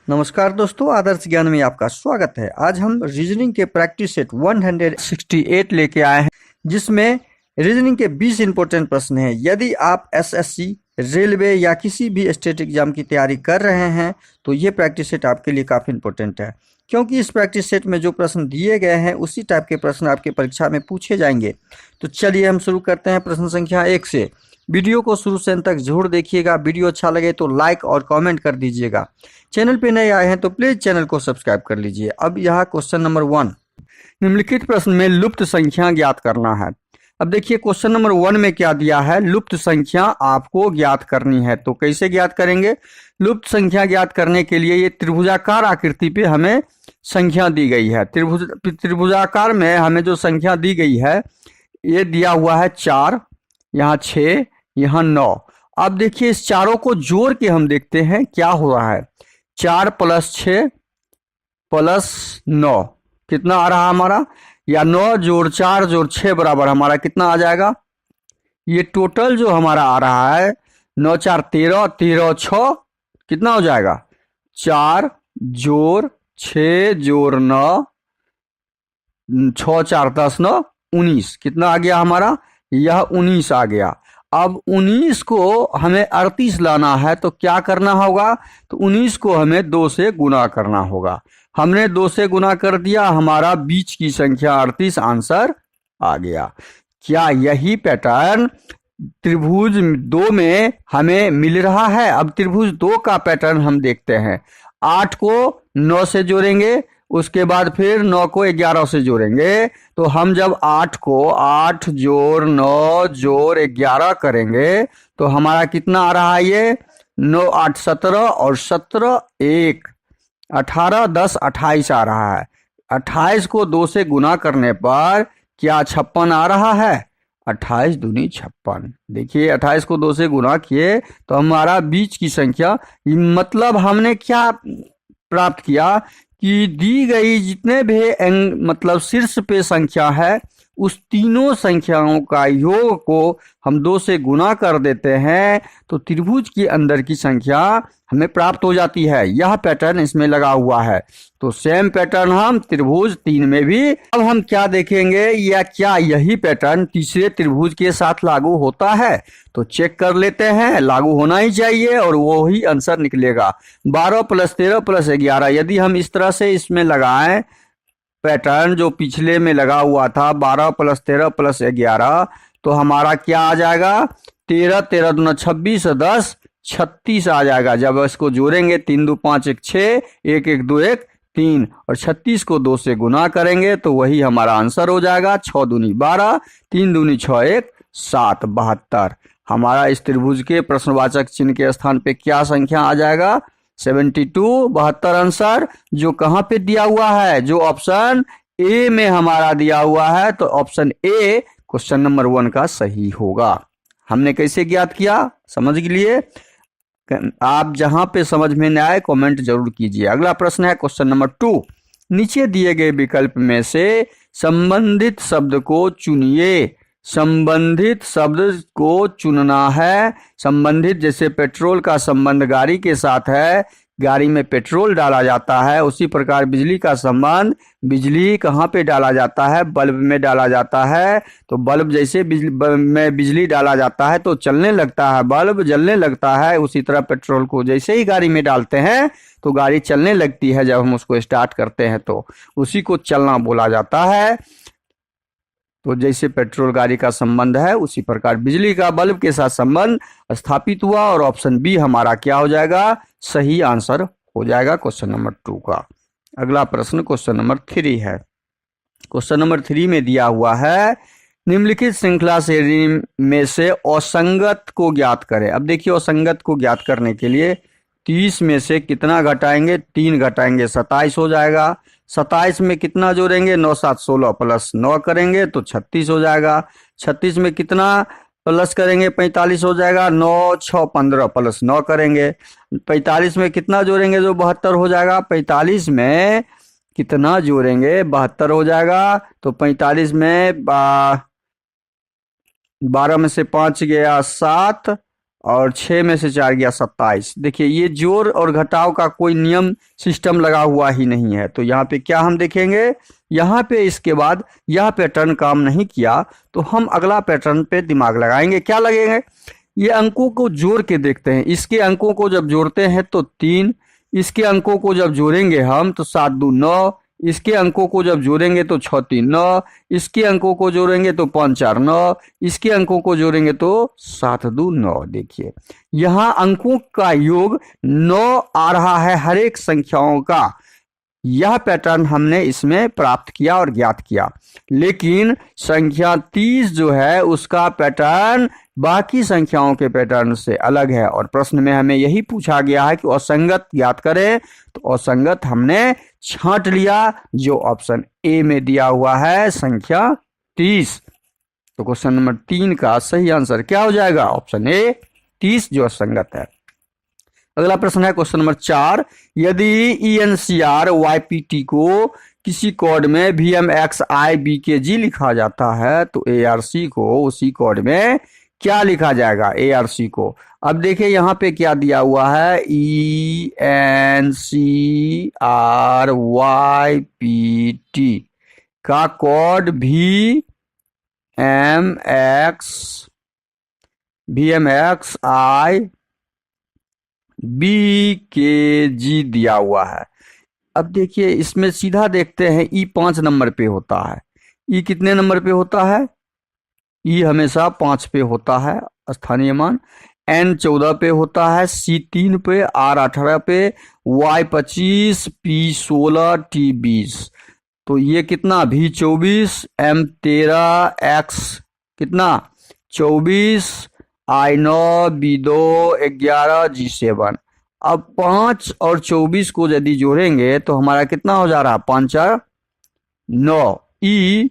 नमस्कार दोस्तों, आदर्श ज्ञान में आपका स्वागत है। आज हम रीजनिंग के प्रैक्टिस सेट 168 लेके आए हैं, जिसमें रीजनिंग के 20 इंपॉर्टेंट प्रश्न हैं। यदि आप एसएससी, रेलवे या किसी भी स्टेट एग्जाम की तैयारी कर रहे हैं तो ये प्रैक्टिस सेट आपके लिए काफ़ी इंपॉर्टेंट है, क्योंकि इस प्रैक्टिस सेट में जो प्रश्न दिए गए हैं उसी टाइप के प्रश्न आपके परीक्षा में पूछे जाएंगे। तो चलिए हम शुरू करते हैं प्रश्न संख्या 1 से। वीडियो को शुरू से अंत तक जरूर देखिएगा। वीडियो अच्छा लगे तो लाइक और कमेंट कर दीजिएगा। चैनल पे नए आए हैं तो प्लीज चैनल को सब्सक्राइब कर लीजिए। अब यहाँ क्वेश्चन नंबर 1, निम्नलिखित प्रश्न में लुप्त संख्या ज्ञात करना है। अब देखिए क्वेश्चन नंबर 1 में क्या दिया है, लुप्त संख्या आपको ज्ञात करनी है। तो कैसे ज्ञात करेंगे? लुप्त संख्या ज्ञात करने के लिए ये त्रिभुजाकार आकृति पे हमें संख्या दी गई है। त्रिभुजाकार में हमें जो संख्या दी गई है ये दिया हुआ है 4, यहाँ 6, यहाँ 9। अब देखिए इस चारों को जोड़ के हम देखते हैं क्या हो रहा है। 4 + 6 + 9 कितना आ रहा है हमारा, या 9 + 4 + 6 बराबर हमारा कितना आ जाएगा। ये टोटल जो हमारा आ रहा है 9 4 13, 13 6 कितना हो जाएगा, 4 + 6 + 9, 6 4 10 9 19 कितना आ गया हमारा, यह 19 आ गया। अब 19 को हमें 38 लाना है तो क्या करना होगा, तो 19 को हमें 2 से गुना करना होगा। हमने 2 से गुना कर दिया, हमारा बीच की संख्या 38 आंसर आ गया। क्या यही पैटर्न त्रिभुज 2 में हमें मिल रहा है? अब त्रिभुज 2 का पैटर्न हम देखते हैं। 8 को 9 से जोड़ेंगे, उसके बाद फिर 9 को 11 से जोड़ेंगे। तो हम जब 8 को 8 + 9 + 11 करेंगे तो हमारा कितना आ रहा है, ये 9 8 17 और 17 1 18 10 28 आ रहा है। 28 को 2 से गुना करने पर क्या 56 आ रहा है, 28 दूनी 56। देखिए 28 को 2 से गुना किए तो हमारा बीच की संख्या, मतलब हमने क्या प्राप्त किया कि दी गई जितने भी मतलब शीर्ष पे संख्या है उस तीनों संख्याओं का योग को हम 2 से गुना कर देते हैं तो त्रिभुज के अंदर की संख्या हमें प्राप्त हो जाती है। यह पैटर्न इसमें लगा हुआ है। तो सेम पैटर्न हम त्रिभुज 3 में भी। अब हम क्या देखेंगे, या क्या यही पैटर्न तीसरे त्रिभुज के साथ लागू होता है? तो चेक कर लेते हैं, लागू होना ही चाहिए और वो ही आंसर निकलेगा। 12 + 13 + 11 यदि हम इस तरह से इसमें लगाएं पैटर्न जो पिछले में लगा हुआ था 12 + 13 + 11, तो हमारा क्या आ जाएगा, 13 13 दूना 26 10 36 आ जाएगा। जब इसको जोड़ेंगे 3 2 5 1 6 1 1 2 1 3 और 36 को 2 से गुना करेंगे तो वही हमारा आंसर हो जाएगा। 6 दूनी 12, 3 दूनी 6 1 7 72। हमारा इस त्रिभुज के प्रश्नवाचक चिन्ह के स्थान पे क्या संख्या आ जाएगा, 72 72 आंसर, जो कहाँ पे दिया हुआ है, जो ऑप्शन ए में हमारा दिया हुआ है। तो ऑप्शन ए क्वेश्चन नंबर 1 का सही होगा। हमने कैसे ज्ञात किया समझ के लिए, आप जहां पे समझ में न आए कमेंट जरूर कीजिए। अगला प्रश्न है क्वेश्चन नंबर 2, नीचे दिए गए विकल्प में से संबंधित शब्द को चुनिए। संबंधित शब्द को चुनना है। संबंधित जैसे पेट्रोल का संबंध गाड़ी के साथ है, गाड़ी में पेट्रोल डाला जाता है, उसी प्रकार बिजली का संबंध बिजली कहाँ पे डाला जाता है, बल्ब में डाला जाता है। तो बल्ब जैसे में बिजली डाला जाता है तो चलने लगता है, बल्ब जलने लगता है। उसी तरह पेट्रोल को जैसे ही गाड़ी में डालते हैं तो गाड़ी चलने लगती है। जब हम उसको स्टार्ट करते हैं तो उसी को चलना बोला जाता है। तो जैसे पेट्रोल गाड़ी का संबंध है उसी प्रकार बिजली का बल्ब के साथ संबंध स्थापित हुआ और ऑप्शन बी हमारा क्या हो जाएगा, सही आंसर हो जाएगा क्वेश्चन नंबर 2 का। अगला प्रश्न क्वेश्चन नंबर 3 है। क्वेश्चन नंबर 3 में दिया हुआ है, निम्नलिखित श्रृंखला श्रेणी में से असंगत को ज्ञात करें। अब देखिए असंगत को ज्ञात करने के लिए 30 में से कितना घटाएंगे, 3 घटाएंगे 27 हो जाएगा। 27 में कितना जोड़ेंगे, 9 7 16 + 9 करेंगे तो 36 हो जाएगा। 36 में कितना प्लस करेंगे, 45 हो जाएगा। 9 6 15 + 9 करेंगे। 45 में कितना जोड़ेंगे, जो 72 हो जाएगा। 45 में कितना जोड़ेंगे, 72 हो जाएगा। तो 45 में 12 में से 5 गया 7 और 6 में से 4 गया 27। देखिए ये जोड़ और घटाव का कोई नियम सिस्टम लगा हुआ ही नहीं है। तो यहाँ पे क्या हम देखेंगे, यहाँ पे इसके बाद यह पैटर्न काम नहीं किया तो हम अगला पैटर्न पे दिमाग लगाएंगे। क्या लगेंगे, ये अंकों को जोड़ के देखते हैं। इसके अंकों को जब जोड़ते हैं तो 3, इसके अंकों को जब जोड़ेंगे हम तो 7 2 9, इसके अंकों को जब जोड़ेंगे तो 6 3 9, इसके अंकों को जोड़ेंगे तो 5 4 9, इसके अंकों को जोड़ेंगे तो 7 2 9। देखिए यहाँ अंकों का योग 9 आ रहा है हर एक संख्याओं का। यह पैटर्न हमने इसमें प्राप्त किया और ज्ञात किया। लेकिन संख्या 30 जो है उसका पैटर्न बाकी संख्याओं के पैटर्न से अलग है और प्रश्न में हमें यही पूछा गया है कि असंगत ज्ञात करें। तो असंगत हमने छांट लिया जो ऑप्शन ए में दिया हुआ है, संख्या 30। तो क्वेश्चन नंबर 3 का सही आंसर क्या हो जाएगा, ऑप्शन ए 30 जो असंगत है। अगला प्रश्न है क्वेश्चन नंबर 4, यदि ENCR YPT को किसी कोड में VMXIBKG लिखा जाता है तो ARC को उसी कोड में क्या लिखा जाएगा, ARC को। अब देखिए यहाँ पे क्या दिया हुआ है, ENCR YPT का कोड VMXIBKG दिया हुआ है। अब देखिए इसमें सीधा देखते हैं, E 5 नंबर पे होता है। E कितने नंबर पे होता है, E हमेशा 5 पे होता है स्थानीय मान, N 14 पे होता है, C 3 पे, R 18 पे, Y 25, P 16, T 20। तो ये कितना, V 24, M 13, X कितना 24, I 9, B 2 11, G 7। अब 5 और 24 को यदि जोड़ेंगे तो हमारा कितना हो जा रहा है, 5 4 9। E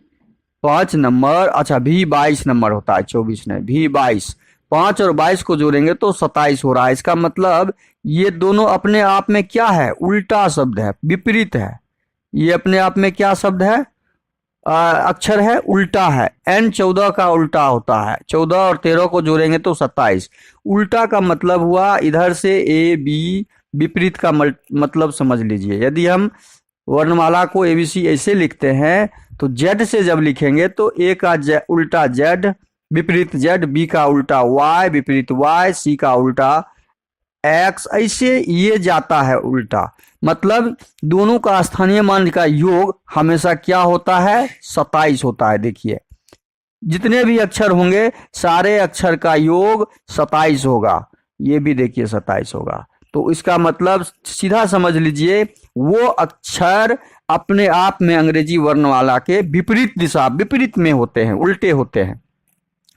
5 नंबर, अच्छा V 22 नंबर होता है, 24 नहीं, V 22। 5 और 22 को जोड़ेंगे तो 27 हो रहा है। इसका मतलब ये दोनों अपने आप में क्या है, उल्टा शब्द है, विपरीत है। ये अपने आप में क्या शब्द है, अक्षर है, उल्टा है। N 14 का उल्टा होता है, 14 और 13 को जोड़ेंगे तो 27। उल्टा का मतलब हुआ इधर से A B, विपरीत का मतलब समझ लीजिए। यदि हम वर्णमाला को ABC ऐसे लिखते हैं तो Z से जब लिखेंगे तो A का उल्टा Z, विपरीत Z, B का उल्टा Y, विपरीत Y, C का उल्टा X, ऐसे ये जाता है उल्टा। मतलब दोनों का स्थानीय मान का योग हमेशा क्या होता है, 27 होता है। देखिए जितने भी अक्षर होंगे सारे अक्षर का योग 27 होगा, ये भी देखिए 27 होगा। तो इसका मतलब सीधा समझ लीजिए वो अक्षर अपने आप में अंग्रेजी वर्णमाला के विपरीत दिशा, विपरीत में होते हैं, उल्टे होते हैं।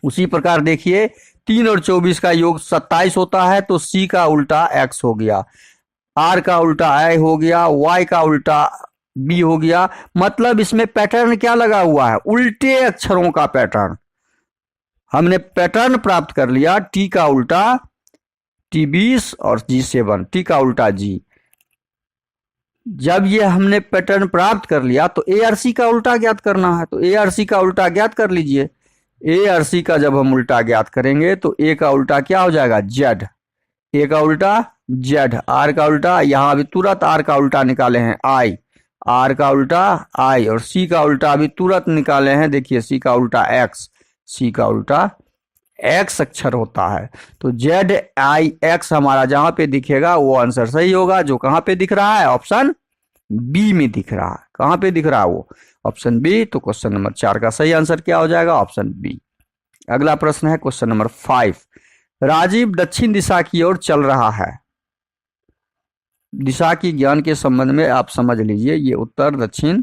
उसी प्रकार देखिए 3 और 24 का योग 27 होता है तो C का उल्टा X हो गया, R का उल्टा I हो गया, Y का उल्टा B हो गया। मतलब इसमें पैटर्न क्या लगा हुआ है, उल्टे अक्षरों का पैटर्न। हमने पैटर्न प्राप्त कर लिया, T का उल्टा T 20 और G 7, T का उल्टा G। जब ये हमने पैटर्न प्राप्त कर लिया तो ARC का उल्टा ज्ञात करना है। तो ARC का उल्टा ज्ञात कर लीजिए। ARC का जब हम उल्टा ज्ञात करेंगे तो A का उल्टा क्या हो जाएगा, Z। A का उल्टा Z, R का उल्टा, यहाँ अभी तुरंत R का उल्टा निकाले हैं I, R का उल्टा I, और C का उल्टा अभी तुरंत निकाले हैं, देखिए C का उल्टा X, C का उल्टा X अक्षर होता है। तो ZIX हमारा जहां पे दिखेगा वो आंसर सही होगा। जो कहां पे दिख रहा है, ऑप्शन बी में दिख रहा है। कहां पे दिख रहा है वो, ऑप्शन बी। तो क्वेश्चन नंबर 4 का सही आंसर क्या हो जाएगा, ऑप्शन बी। अगला प्रश्न है क्वेश्चन नंबर 5, राजीव दक्षिण दिशा की ओर चल रहा है। दिशा की ज्ञान के संबंध में आप समझ लीजिए, ये उत्तर दक्षिण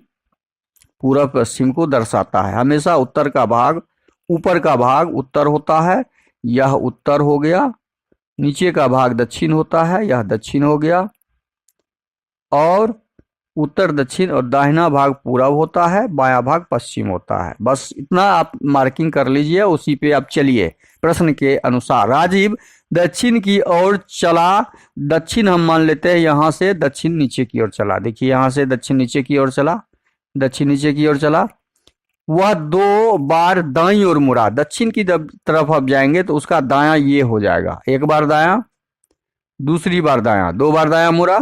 पूर्व पश्चिम को दर्शाता है। हमेशा उत्तर का भाग, ऊपर का भाग उत्तर होता है, यह उत्तर हो गया। नीचे का भाग दक्षिण होता है, यह दक्षिण हो गया। और उत्तर दक्षिण और दाहिना भाग पूरब होता है, बायां भाग पश्चिम होता है। बस इतना आप मार्किंग कर लीजिए, उसी पे आप चलिए। प्रश्न के अनुसार राजीव दक्षिण की ओर चला। दक्षिण हम मान लेते हैं, यहां से दक्षिण नीचे की ओर चला। देखिए यहां से दक्षिण नीचे की ओर चला, दक्षिण नीचे की ओर चला। वह 2 बार दाईं ओर मुड़ा। दक्षिण की तरफ आप जाएंगे तो उसका दायां ये हो जाएगा, 1 बार दायां, दूसरी बार दायां, 2 बार दायां मुड़ा,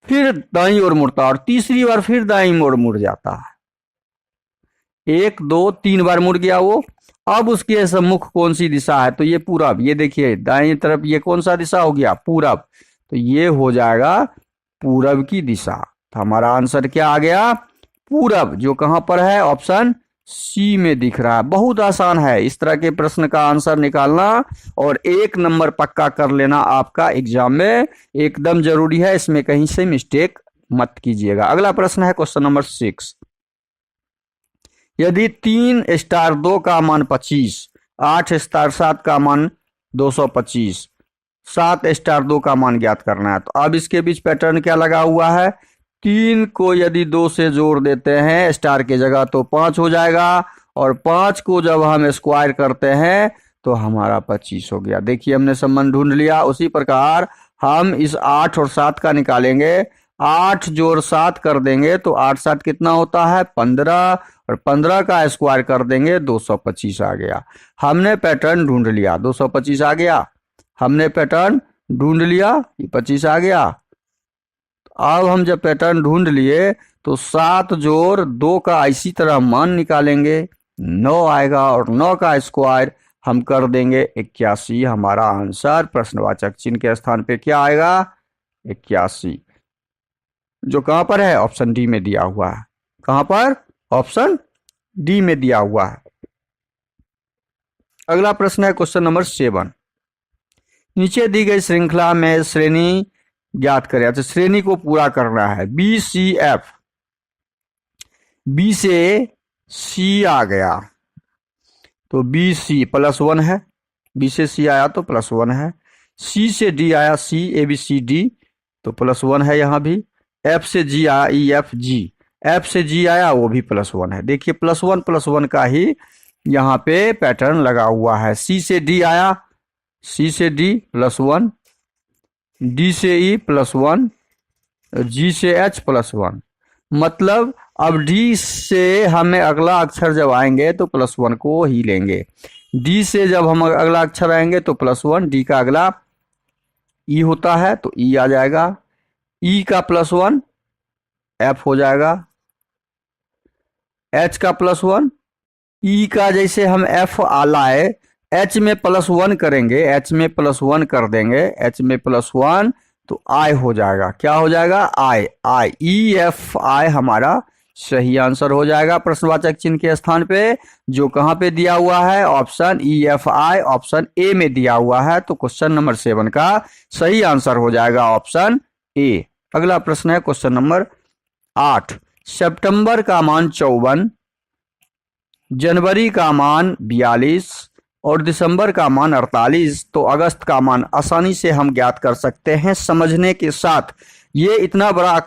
फिर दाईं ओर मुड़ता और तीसरी बार फिर दाईं ओर मुड़ जाता है। 1 2 3 बार मुड़ गया वो। अब उसके सम्मुख कौन सी दिशा है? तो ये पूरब। ये देखिए दाईं तरफ ये कौन सा दिशा हो गया? पूरब। तो ये हो जाएगा पूरब की दिशा। तो हमारा आंसर क्या आ गया? पूरब, जो कहां पर है? ऑप्शन सी में दिख रहा है। बहुत आसान है इस तरह के प्रश्न का आंसर निकालना, और 1 नंबर पक्का कर लेना आपका एग्जाम में एकदम जरूरी है। इसमें कहीं से मिस्टेक मत कीजिएगा। अगला प्रश्न है क्वेश्चन नंबर 6। यदि 3 स्टार 2 का मान 25, 8 स्टार 7 का मान 225, 7 स्टार 2 का मान ज्ञात करना है। तो अब इसके बीच पैटर्न क्या लगा हुआ है? 3 को यदि 2 से जोड़ देते हैं स्टार की जगह तो 5 हो जाएगा, और 5 को जब हम स्क्वायर करते हैं तो हमारा 25 हो गया। देखिए हमने संबंध ढूंढ लिया। उसी प्रकार हम इस 8 और 7 का निकालेंगे। 8 जोड़ 7 कर देंगे तो 8 7 कितना होता है? 15, और 15 का स्क्वायर कर देंगे 225 आ गया। हमने पैटर्न ढूंढ लिया, 225 आ गया। हमने पैटर्न ढूंढ लिया, ये 25 आ गया। अब हम जब पैटर्न ढूंढ लिए तो 7 जोड़ 2 का इसी तरह मान निकालेंगे, 9 आएगा, और 9 का स्क्वायर हम कर देंगे 81। हमारा आंसर प्रश्नवाचक चिन्ह के स्थान पे क्या आएगा? 81, जो कहां पर है? ऑप्शन डी में दिया हुआ है। कहां पर? ऑप्शन डी में दिया हुआ है। अगला प्रश्न है क्वेश्चन नंबर 7। नीचे दी गई श्रृंखला में श्रेणी ज्ञात करें। तो श्रेणी को पूरा करना है। बी सी एफ, बी से सी आ गया तो बी सी +1 है। बी से सी आया तो +1 है। सी से डी आया, सी ए बी सी डी, तो +1 है यहां भी। एफ से जी आया, ई एफ जी, एफ से जी आया वो भी +1 है। देखिए +1 का ही यहाँ पे पैटर्न लगा हुआ है। सी से डी आया, सी से डी +1, डी से ई +1, जी से एच +1। मतलब अब डी से हमें अगला अक्षर जब आएंगे तो +1 को ही लेंगे। डी से जब हम अगला अक्षर आएंगे तो +1, डी का अगला ई होता है तो ई आ जाएगा। ई का +1 एफ हो जाएगा। एच का +1, ई का जैसे हम एफ लाए, एच में +1 करेंगे, एच में +1 कर देंगे, एच में +1 तो आई हो जाएगा। क्या हो जाएगा? आई। आई, ई एफ आई हमारा सही आंसर हो जाएगा प्रश्नवाचक चिन्ह के स्थान पे, जो कहां पे दिया हुआ है? Option E F I, option A में दिया हुआ है। तो क्वेश्चन नंबर 7 का सही आंसर हो जाएगा ऑप्शन ए। अगला प्रश्न है क्वेश्चन नंबर 8। सितंबर का मान 54, जनवरी का मान 42 और दिसंबर का मान 48, तो अगस्त का मान आसानी से हम ज्ञात कर सकते हैं समझने के साथ। ये इतना बड़ा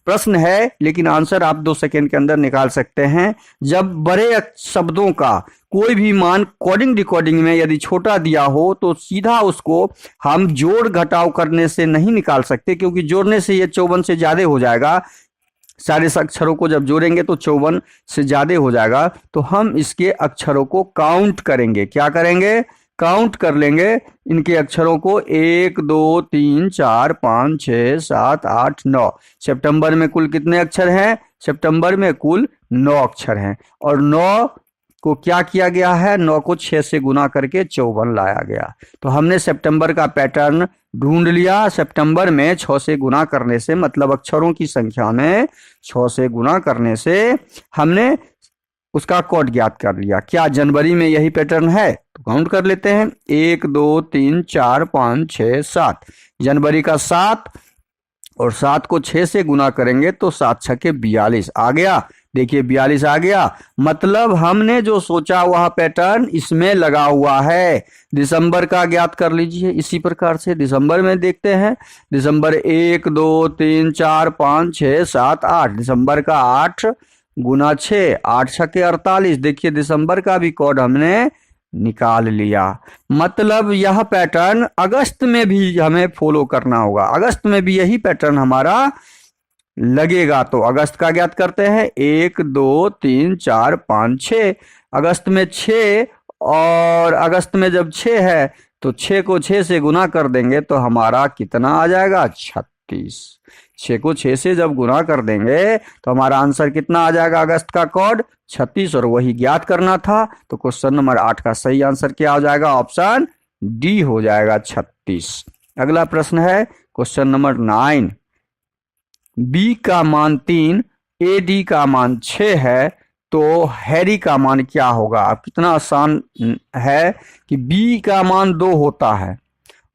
प्रश्न है लेकिन आंसर आप 2 सेकंड के अंदर निकाल सकते हैं। जब बड़े शब्दों का कोई भी मान कोडिंग डिकोडिंग में यदि छोटा दिया हो तो सीधा उसको हम जोड़ घटाव करने से नहीं निकाल सकते, क्योंकि जोड़ने से ये 54 से ज्यादा हो जाएगा। सारे अक्षरों को जब जोड़ेंगे तो 54 से ज्यादा हो जाएगा। तो हम इसके अक्षरों को काउंट करेंगे। क्या करेंगे? काउंट कर लेंगे इनके अक्षरों को। 1 2 3 4 5 6 7 8 9। सितंबर में कुल कितने अक्षर हैं? सितंबर में कुल 9 अक्षर हैं, और 9 को क्या किया गया है? 9 को 6 से गुना करके 54 लाया गया। तो हमने सितंबर का पैटर्न ढूंढ लिया। सितंबर में 6 से गुना करने से, मतलब अक्षरों की संख्या में 6 से गुना करने से हमने उसका कोड ज्ञात कर लिया। क्या जनवरी में यही पैटर्न है? तो काउंट कर लेते हैं। 1 2 3 4 5 6 7। जनवरी का 7, और 7 को 6 से गुना करेंगे तो 7 छके 42 आ गया। देखिए 42 आ गया, मतलब हमने जो सोचा वह पैटर्न इसमें लगा हुआ है। दिसंबर का ज्ञात कर लीजिए इसी प्रकार से। दिसंबर में देखते हैं। दिसंबर 1 2 3 4 5 6 7 8। दिसंबर का 8 गुना 6, 8 छके 48। देखिए दिसंबर का भी कोड हमने निकाल लिया। मतलब यह पैटर्न अगस्त में भी हमें फॉलो करना होगा। अगस्त में भी यही पैटर्न हमारा लगेगा। तो अगस्त का ज्ञात करते हैं, 1 2 3 4 5 6। अगस्त में 6, और अगस्त में जब 6 है तो 6 को 6 से गुना कर देंगे तो हमारा कितना आ जाएगा, 36। 6 को 6 से जब गुना कर देंगे तो हमारा आंसर कितना आ जाएगा, अगस्त का कोड 36, और वही ज्ञात करना था। तो क्वेश्चन नंबर 8 का सही आंसर क्या हो जाएगा, ऑप्शन डी हो जाएगा, 36। अगला प्रश्न है क्वेश्चन नंबर 9। बी का मान 3, ए डी का मान 6 है, तो हैरी का मान क्या होगा। अब कितना आसान है कि बी का मान 2 होता है,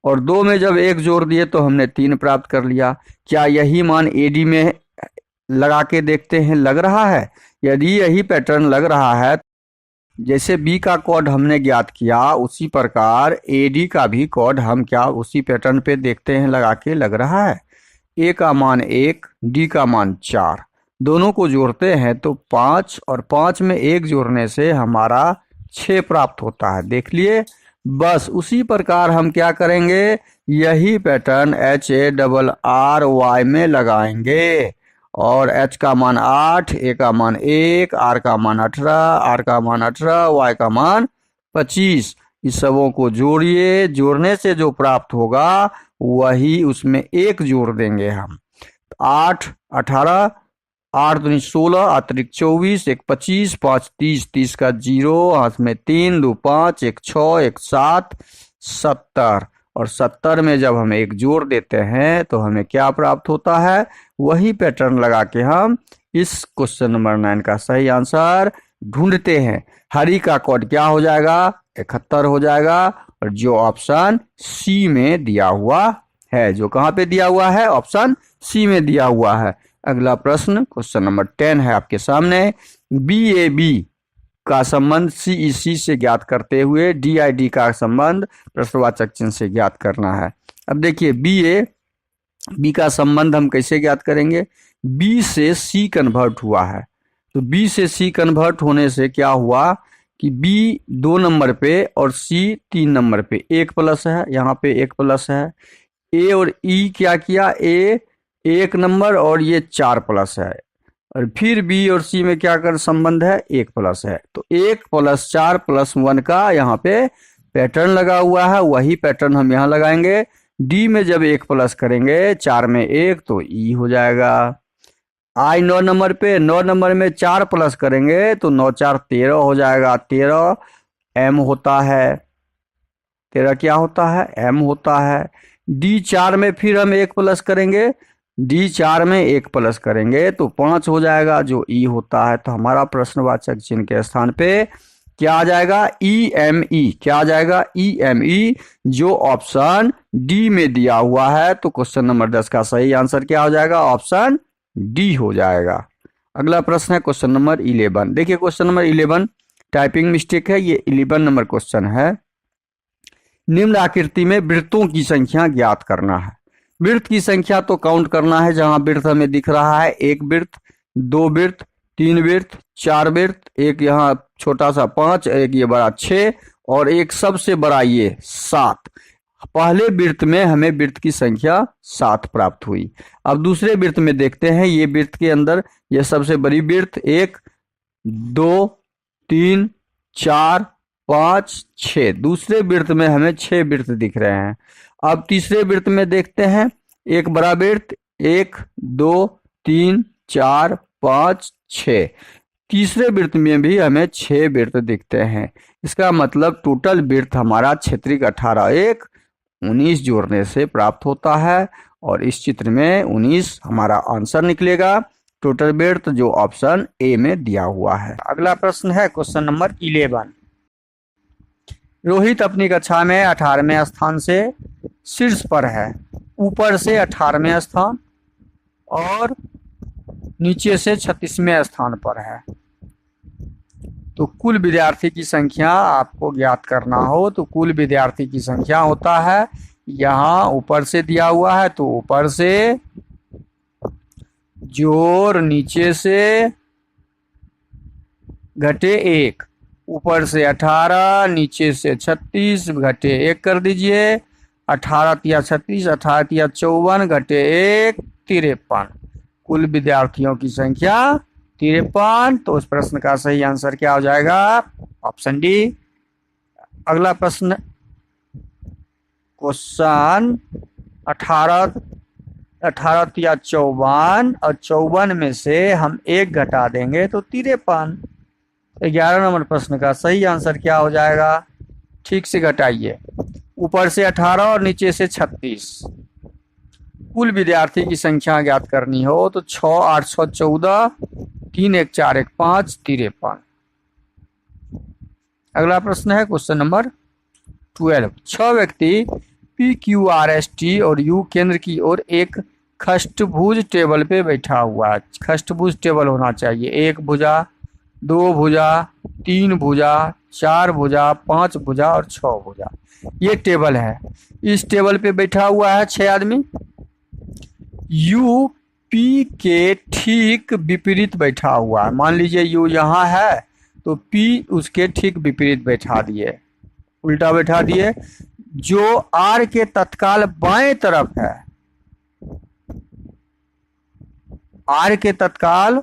और 2 में जब 1 जोड़ दिए तो हमने 3 प्राप्त कर लिया। क्या यही मान ए डी में लगा के देखते हैं, लग रहा है। यदि यही पैटर्न लग रहा है, जैसे बी का कोड हमने ज्ञात किया उसी प्रकार ए डी का भी कोड हम क्या उसी पैटर्न पे देखते हैं, लगा के लग रहा है। ए का मान 1, डी का मान 4, दोनों को जोड़ते हैं तो 5, और 5 में 1 जोड़ने से हमारा 6 प्राप्त होता है। देख लिए। बस उसी प्रकार हम क्या करेंगे, यही पैटर्न HARRY में लगाएंगे, और H का मान 8, A का मान 1, R का मान 18, R का मान 18, Y का मान 25। इस सबों को जोड़िए, जोड़ने से जो प्राप्त होगा वही उसमें 1 जोड़ देंगे हम। 8 18, 8 दूनी 16, अतिरिक्त 24, 1 25, 5 30, 30 का 0, हाथ में 3, 2 5, 1 6, 1 7, 70, और 70 में जब हम 1 जोड़ देते हैं तो हमें क्या प्राप्त होता है, वही पैटर्न लगा के हम इस क्वेश्चन नंबर 9 का सही आंसर ढूंढते हैं। हरी का कोड क्या हो जाएगा, 71 हो जाएगा, और जो ऑप्शन सी में दिया हुआ है, जो कहाँ पे दिया हुआ है, ऑप्शन सी में दिया हुआ है। अगला प्रश्न क्वेश्चन नंबर 10 है आपके सामने। BAB का संबंध CEC से ज्ञात करते हुए DID का संबंध प्रश्नवाचक चिन्ह से ज्ञात करना है। अब देखिए B का संबंध हम कैसे ज्ञात करेंगे, B से C कन्वर्ट हुआ है, तो B से C कन्वर्ट होने से क्या हुआ कि B 2 नंबर पे और C 3 नंबर पे, 1 प्लस है, यहाँ पे 1 प्लस है। A और E क्या किया, A 1 नंबर और ये 4 प्लस है, और फिर B और C में क्या कर संबंध है, 1 प्लस है। तो 1 + 4 + 1 का यहाँ पे पैटर्न लगा हुआ है, वही पैटर्न हम यहाँ लगाएंगे। D में जब 1 प्लस करेंगे, 4 में 1 तो E हो जाएगा। I 9 नंबर पे, 9 नंबर में 4 प्लस करेंगे तो 9 4 13 हो जाएगा, 13 M होता है, 13 क्या होता है, M होता है। D 4 में फिर हम 1 प्लस करेंगे, D 4 में 1 प्लस करेंगे तो 5 हो जाएगा, जो E होता है। तो हमारा प्रश्नवाचक चिन्ह के स्थान पे क्या आ जाएगा, EME, क्या आ जाएगा, EME, जो ऑप्शन डी में दिया हुआ है। तो क्वेश्चन नंबर 10 का सही आंसर क्या हो जाएगा, ऑप्शन डी हो जाएगा। अगला प्रश्न है क्वेश्चन नंबर 11। देखिए क्वेश्चन नंबर 11 टाइपिंग मिस्टेक है, ये 11 नंबर क्वेश्चन है। निम्न आकृति में वृत्तों की संख्या ज्ञात करना है। वृत्त की संख्या तो काउंट करना है, जहां वृत्त हमें दिख रहा है, 1 वृत्त, 2 वृत्त, 3 वृत्त, 4 वृत्त, एक यहाँ छोटा सा 5, एक ये बड़ा 6, और एक सबसे बड़ा ये 7। पहले वृत्त में हमें वृत्त की संख्या 7 प्राप्त हुई। अब दूसरे वृत्त में देखते हैं, ये वृत्त के अंदर ये सबसे बड़ी वृत्त 1 2 3 4 5 6, दूसरे वृत्त में हमें 6 वृत्त दिख रहे हैं। अब तीसरे वृत्त में देखते हैं, एक बड़ा वृत्त 1 2 3 4 5 6, तीसरे वृत्त में भी हमें 6 वृत्त दिखते हैं। इसका मतलब टोटल वृत्त हमारा क्षेत्रिक 18 1 19 जोड़ने से प्राप्त होता है, और इस चित्र में 19 हमारा आंसर निकलेगा। टोटल वृत्त जो ऑप्शन ए में दिया हुआ है। अगला प्रश्न है क्वेश्चन नंबर 11। रोहित अपनी कक्षा में 18वें स्थान से शीर्ष पर है, ऊपर से 18वें स्थान और नीचे से 36वें स्थान पर है। तो कुल विद्यार्थी की संख्या आपको ज्ञात करना हो तो कुल विद्यार्थी की संख्या होता है, यहाँ ऊपर से दिया हुआ है तो ऊपर से जोड़ नीचे से घटे 1, ऊपर से 18 नीचे से 36 घटे 1 कर दीजिए, 18 तिया 36, 18 तिया 54 घटे 1 53, कुल विद्यार्थियों की संख्या 53। तो उस प्रश्न का सही आंसर क्या हो जाएगा? Option D. अगला प्रश्न, क्वेश्चन 18 या 54, और 54 में से हम 1 घटा देंगे तो 53। 11 नंबर प्रश्न का सही आंसर क्या हो जाएगा? ठीक से घटाइए, ऊपर से 18 और नीचे से 36। कुल विद्यार्थी की संख्या ज्ञात करनी हो तो 6 8 6 14, 3 1 4 1 5, 53। अगला प्रश्न है क्वेश्चन नंबर 12। 6 व्यक्ति P Q R S T और यू केंद्र की ओर एक खष्टभुज टेबल पे बैठा हुआ है। खष्टभुज टेबल होना चाहिए, 1 भुजा, 2 भुजा, 3 भुजा, 4 भुजा, 5 भुजा और 6 भुजा, ये टेबल है। इस टेबल पे बैठा हुआ है 6 आदमी। यू पी के ठीक विपरीत बैठा हुआ है। मान लीजिए यू यहाँ है तो पी उसके ठीक विपरीत बैठा दिए, उल्टा बैठा दिए। जो आर के तत्काल बाएं तरफ है, आर के तत्काल,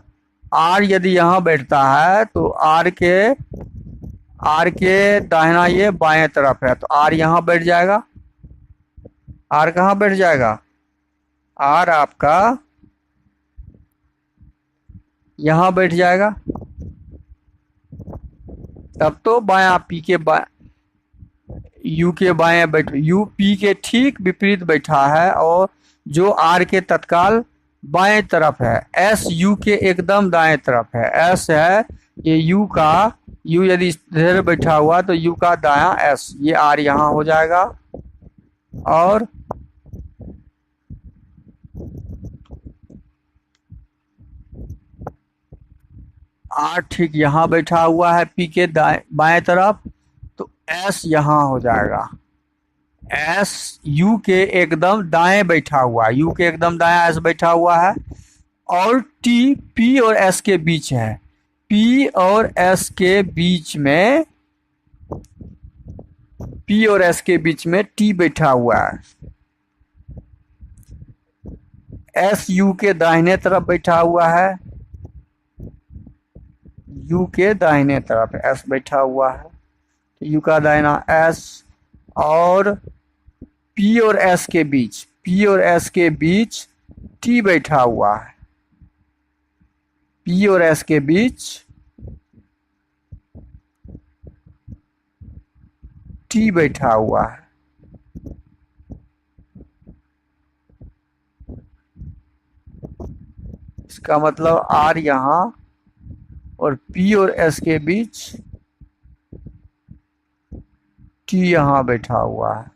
आर यदि यहाँ बैठता है तो आर के दाहिना ये बाएं तरफ है, तो आर यहाँ बैठ जाएगा। आर कहाँ बैठ जाएगा? आर आपका यहाँ बैठ जाएगा। तब तो बायां पी के यू के बाएं यू पी के ठीक विपरीत बैठा है, और जो आर के तत्काल बाएं तरफ है, एस यू के एकदम दाएं तरफ है। एस है ये यू का, यू यदि इधर बैठा हुआ तो यू का दायां एस, ये आर यहाँ हो जाएगा। और आर ठीक यहाँ बैठा हुआ है पी के बाएं तरफ, तो एस यहाँ हो जाएगा। एस यू के एकदम दाएं बैठा हुआ है, यू के एकदम दाएं एस बैठा हुआ है। और टी पी और एस के बीच है, पी और एस के बीच में, पी और एस के बीच में टी बैठा हुआ है। एस यू के दाहिने तरफ बैठा हुआ है, यू के दाहिने तरफ एस बैठा हुआ है, तो यू का दाहिना एस। और पी और एस के बीच, पी और एस के बीच टी बैठा हुआ है, पी और एस के बीच टी बैठा हुआ है। इसका मतलब आर यहाँ और पी और एस के बीच टी यहाँ बैठा हुआ है।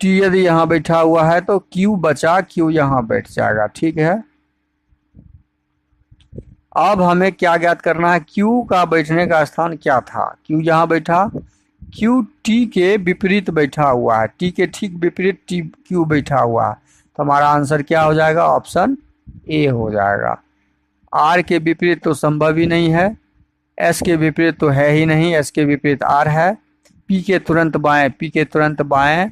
टी यदि यहाँ बैठा हुआ है तो क्यू बचा, क्यू यहाँ बैठ जाएगा। ठीक है, अब हमें क्या ज्ञात करना है? क्यू का बैठने का स्थान क्या था? क्यू यहाँ बैठा, क्यू टी के विपरीत बैठा हुआ है, टी के ठीक विपरीत टी क्यू बैठा हुआ है, तो हमारा आंसर क्या हो जाएगा? ऑप्शन ए हो जाएगा। आर के विपरीत तो संभव ही नहीं है, एस के विपरीत तो है ही नहीं, एस के विपरीत आर है। पी के तुरंत बाएं, पी के तुरंत बाएं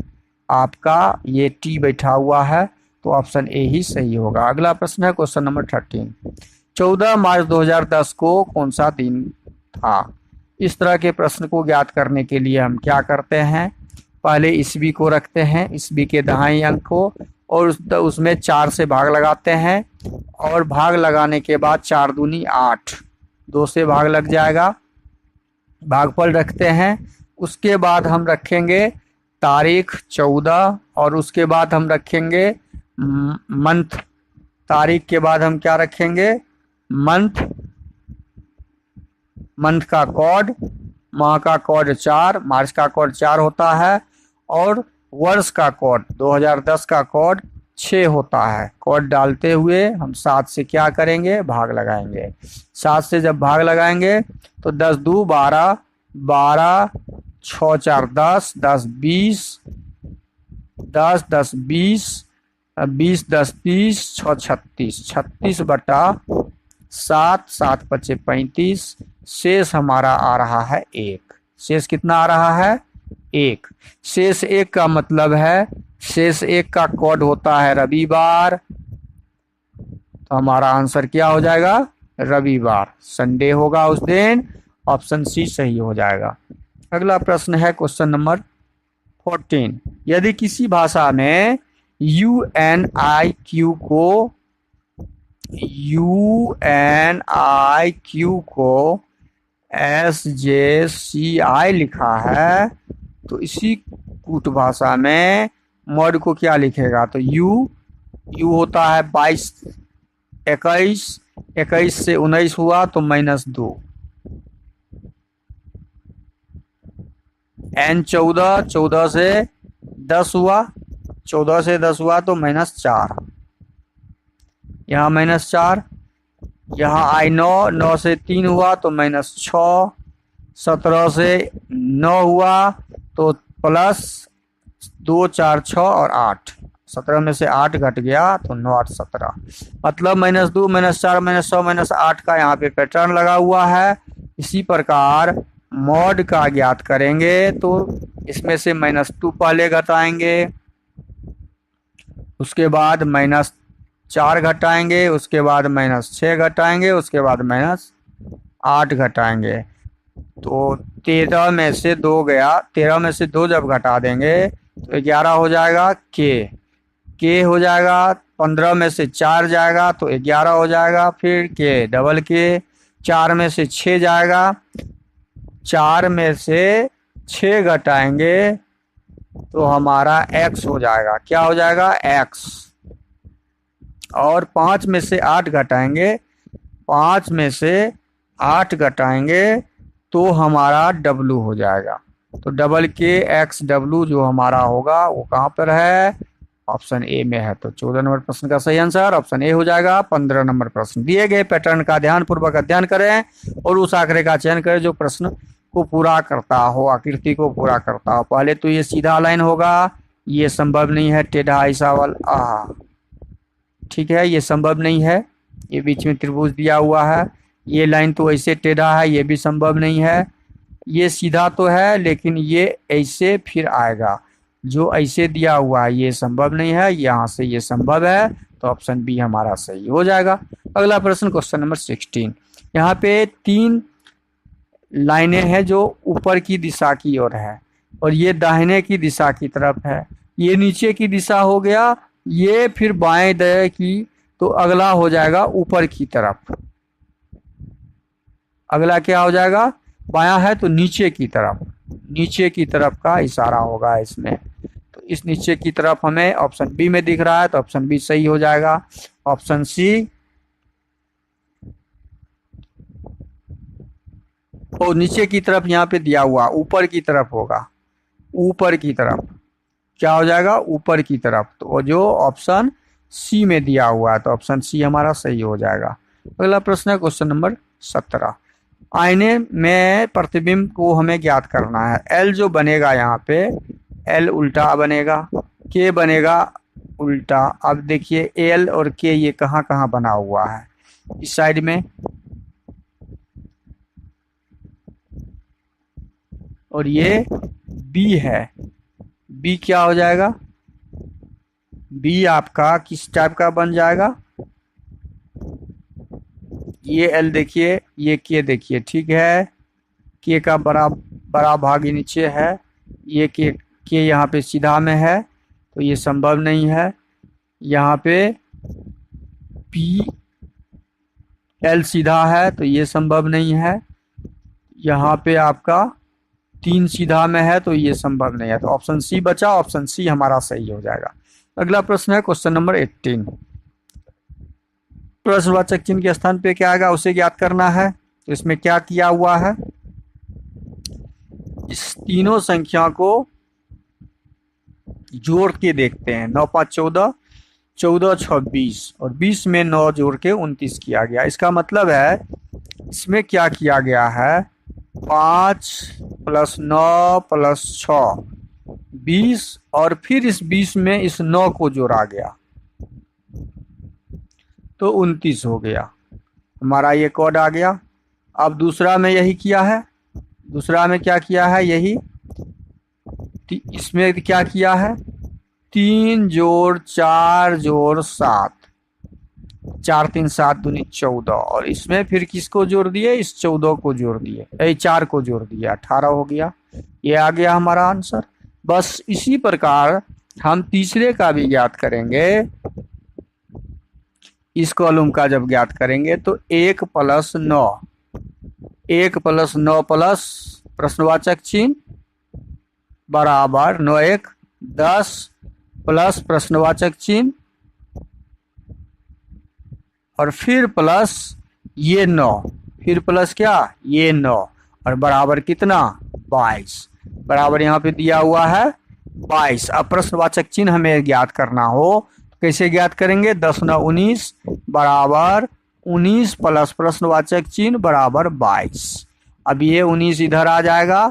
आपका ये टी बैठा हुआ है, तो ऑप्शन ए ही सही होगा। अगला प्रश्न है क्वेश्चन नंबर 13। 14 मार्च 2010 को कौन सा दिन था? इस तरह के प्रश्न को ज्ञात करने के लिए हम क्या करते हैं? पहले ईस्वी को रखते हैं, ईस्वी के दहाई अंक को, और उसमें 4 से भाग लगाते हैं, और भाग लगाने के बाद 4 दूनी 8, 2 से भाग लग जाएगा, भागफल रखते हैं। उसके बाद हम रखेंगे तारीख 14, और उसके बाद हम रखेंगे मंथ। तारीख के बाद हम क्या रखेंगे? मंथ, मंथ का कोड, माह का कोड 4, मार्च का कोड 4 होता है, और वर्ष का कोड 2010 का कोड 6 होता है। कोड डालते हुए हम 7 से क्या करेंगे? भाग लगाएंगे। 7 से जब भाग लगाएंगे तो 10 2 12, 12 6 4 10, 10 20, 10 10 20, 20 10 30, 6 36, 36 बटा 7, 7 5 35, शेष हमारा आ रहा है 1। शेष कितना आ रहा है? एक। शेष एक का मतलब है, शेष एक का कोड होता है रविवार, तो हमारा आंसर क्या हो जाएगा? रविवार, संडे होगा उस दिन। ऑप्शन सी सही हो जाएगा। अगला प्रश्न है क्वेश्चन नंबर 14। यदि किसी भाषा में UNIQ को SJCI लिखा है, तो इसी कूट भाषा में मॉड को क्या लिखेगा? तो यू होता है 22, 21, 21 से 19 हुआ तो -2, N 14, 14 से 10 हुआ, 14 से 10 हुआ तो -4, यहाँ -4, यहाँ I 9, 9 से 3 हुआ तो -6, 17 से 9 हुआ तो +2, 4, 6 और 8, 17 में से 8 घट गया तो 9, 8, 17, मतलब -2, -4, -6, -8 का यहाँ पे पैटर्न लगा हुआ है। इसी प्रकार मॉड का ज्ञात करेंगे तो इसमें से -2 पहले घटाएंगे, उसके बाद -4 घटाएंगे, उसके बाद -6 घटाएंगे, उसके बाद -8 घटाएंगे, तो 13 में से 2 गया, 13 में से 2 जब घटा देंगे तो 11 हो जाएगा। के हो जाएगा, 15 में से 4 जाएगा तो 11 हो जाएगा। फिर के डबल के, 4 में से 6 जाएगा, 4 में से 6 घटाएंगे तो हमारा x हो जाएगा। क्या हो जाएगा? x। और 5 में से 8 घटाएंगे, 5 में से 8 घटाएंगे तो हमारा w हो जाएगा। तो डबल के एक्स डब्लू जो हमारा होगा वो कहाँ पर है? ऑप्शन ए में है। तो 14 नंबर प्रश्न का सही आंसर ऑप्शन ए हो जाएगा। 15 नंबर प्रश्न, दिए गए पैटर्न का ध्यानपूर्वक अध्ययन करें और उस आंकड़े का चयन करें जो प्रश्न को पूरा करता हो, आकृति को पूरा करता हो। पहले तो ये सीधा लाइन होगा, ये संभव नहीं है, टेढ़ा ऐसा वाला, ठीक है, ये संभव नहीं है। ये बीच में त्रिभुज दिया हुआ है, ये लाइन तो ऐसे टेढ़ा है, ये भी संभव नहीं है। ये सीधा तो है लेकिन ये ऐसे फिर आएगा, जो ऐसे दिया हुआ है ये संभव नहीं है, यहाँ से ये संभव है, तो ऑप्शन बी हमारा सही हो जाएगा। अगला प्रश्न क्वेश्चन नंबर 16। यहाँ पे 3 लाइनें हैं जो ऊपर की दिशा की ओर है और ये दाहिने की दिशा की तरफ है। ये नीचे की दिशा हो गया, ये फिर बाएं दाएं की, तो अगला हो जाएगा ऊपर की तरफ। अगला क्या हो जाएगा? बायां है तो नीचे की तरफ, नीचे की तरफ का इशारा होगा इसमें। तो इस नीचे की तरफ हमें ऑप्शन बी में दिख रहा है, तो ऑप्शन बी सही हो जाएगा। ऑप्शन सी, और नीचे की तरफ यहाँ पे दिया हुआ ऊपर की तरफ होगा, ऊपर की तरफ क्या हो जाएगा? ऊपर की तरफ। तो जो ऑप्शन सी में दिया हुआ है तो ऑप्शन सी हमारा सही हो जाएगा। अगला प्रश्न है क्वेश्चन नंबर 17। आईने में प्रतिबिंब को हमें ज्ञात करना है। एल जो बनेगा यहाँ पे, एल उल्टा बनेगा, के बनेगा उल्टा। अब देखिए एल और के ये कहाँ कहाँ बना हुआ है? इस साइड में, और ये बी है। बी क्या हो जाएगा? बी आपका किस टाइप का बन जाएगा? ये एल देखिए, ये के देखिए, ठीक है, के का बड़ा भाग नीचे है, ये के यहाँ पे सीधा में है तो ये संभव नहीं है। यहाँ पे पी एल सीधा है तो ये संभव नहीं है। यहाँ पे आपका 3 सीधा में है तो ये संभव नहीं है। तो ऑप्शन सी बचा, ऑप्शन सी हमारा सही हो जाएगा। अगला प्रश्न है क्वेश्चन नंबर 18। प्रश्नवाचक चिन्ह के स्थान पे क्या आएगा उसे ज्ञात करना है। तो इसमें क्या किया हुआ है? इस तीनों संख्या को जोड़ के देखते हैं। 9 5 14, 14 6 20 और 20 में 9 जोड़ के 29 किया गया। इसका मतलब है इसमें क्या किया गया है? 5 + 9 + 6 20 और फिर इस 20 में इस 9 को जोड़ा गया तो 29 हो गया। हमारा ये कोड आ गया। अब दूसरा में यही किया है, दूसरा में क्या किया है? यही इसमें क्या किया है, 3 जोड़ 4 जोड़ 7, 4 3 7 दूनी 14, और इसमें फिर किसको जोड़ दिए, इस 14 को जोड़ दिए, 4 को जोड़ दिया, 18 हो गया। ये आ गया हमारा आंसर। बस इसी प्रकार हम तीसरे का भी ज्ञात करेंगे। इस कॉलम का जब ज्ञात करेंगे तो 1 + 9, 1 + 9 प्लस प्रश्नवाचक चिन्ह बराबर 9 1 10 प्लस प्रश्नवाचक चिन्ह और फिर प्लस ये 9, फिर प्लस क्या, ये 9, और बराबर कितना, 22, बराबर यहाँ पे दिया हुआ है 22। अब प्रश्नवाचक चिन्ह हमें ज्ञात करना हो तो कैसे ज्ञात करेंगे, 10 9 19 बराबर 19 प्लस प्रश्नवाचक चिन्ह बराबर 22। अब ये 19 इधर आ जाएगा,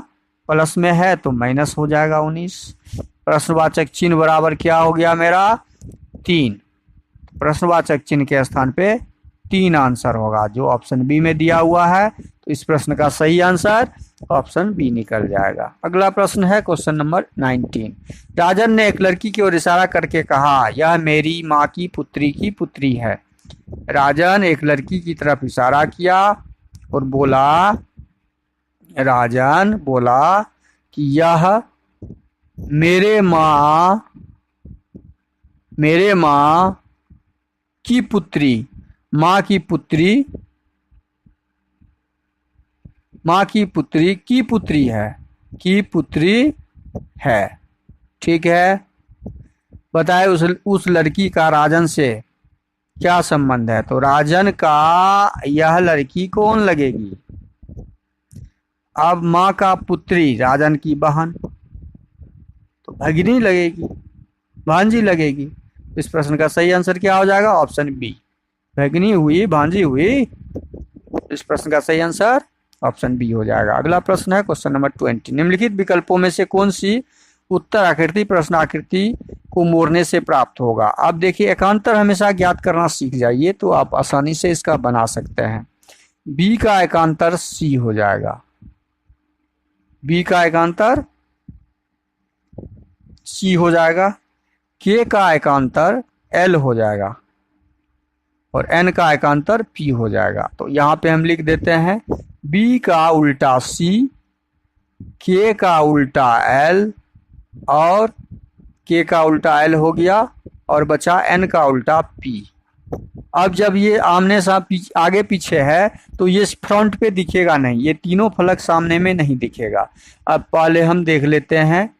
प्लस में है तो माइनस हो जाएगा 19। प्रश्नवाचक चिन्ह बराबर क्या हो गया मेरा, 3। प्रश्नवाचक चिन्ह के स्थान पे 3 आंसर होगा, जो ऑप्शन बी में दिया हुआ है। तो इस प्रश्न का सही आंसर ऑप्शन बी निकल जाएगा। अगला प्रश्न है क्वेश्चन नंबर 19। राजन ने एक लड़की की ओर इशारा करके कहा, यह मेरी माँ की पुत्री है। राजन एक लड़की की तरफ इशारा किया और बोला, राजन बोला कि यह मेरे माँ की पुत्री, माँ की पुत्री की पुत्री है। ठीक है, बताए उस लड़की का राजन से क्या संबंध है। तो राजन का यह लड़की कौन लगेगी, अब माँ का पुत्री राजन की बहन, तो भगिनी लगेगी, भांजी लगेगी। इस प्रश्न का सही आंसर क्या हो जाएगा, ऑप्शन बी, भगिनी हुई भांजी हुई। इस प्रश्न का सही आंसर ऑप्शन बी हो जाएगा। अगला प्रश्न है क्वेश्चन नंबर 20। निम्नलिखित विकल्पों में से कौन सी उत्तर आकृति प्रश्न आकृति को मोड़ने से प्राप्त होगा। अब देखिए, एकांतर हमेशा ज्ञात करना सीख जाइए तो आप आसानी से इसका बना सकते हैं। बी का एकांतर सी हो जाएगा, बी का एकांतर सी हो जाएगा, के का एकांतर एल हो जाएगा और एन का एकांतर पी हो जाएगा। तो यहाँ पे हम लिख देते हैं बी का उल्टा सी, के का उल्टा एल और के का उल्टा एल हो गया और बचा एन का उल्टा पी। अब जब ये आमने सामने आगे पीछे है तो ये फ्रंट पे दिखेगा नहीं, ये तीनों फलक सामने में नहीं दिखेगा। अब पहले हम देख लेते हैं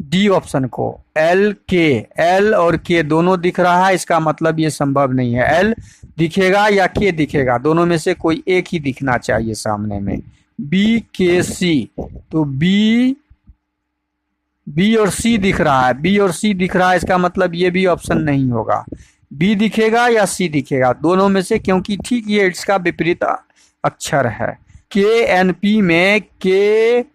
डी ऑप्शन को, एल के, एल और के दोनों दिख रहा है, इसका मतलब ये संभव नहीं है। एल दिखेगा या के दिखेगा, दोनों में से कोई एक ही दिखना चाहिए सामने में। बी के सी, तो बी और सी दिख रहा है, बी और सी दिख रहा है, इसका मतलब ये भी ऑप्शन नहीं होगा। बी दिखेगा या सी दिखेगा, दोनों में से, क्योंकि ठीक ये इसका विपरीत अक्षर है। के एन पी में के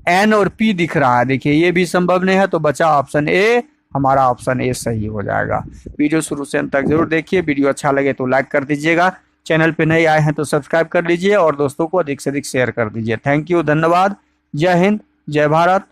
एन और पी दिख रहा है, देखिए ये भी संभव नहीं है, तो बचा ऑप्शन ए, हमारा ऑप्शन ए सही हो जाएगा। वीडियो शुरू से अंत तक जरूर देखिए, वीडियो अच्छा लगे तो लाइक कर दीजिएगा, चैनल पे नए आए हैं तो सब्सक्राइब कर लीजिए और दोस्तों को अधिक से अधिक शेयर कर दीजिए। थैंक यू, धन्यवाद, जय हिंद, जय भारत।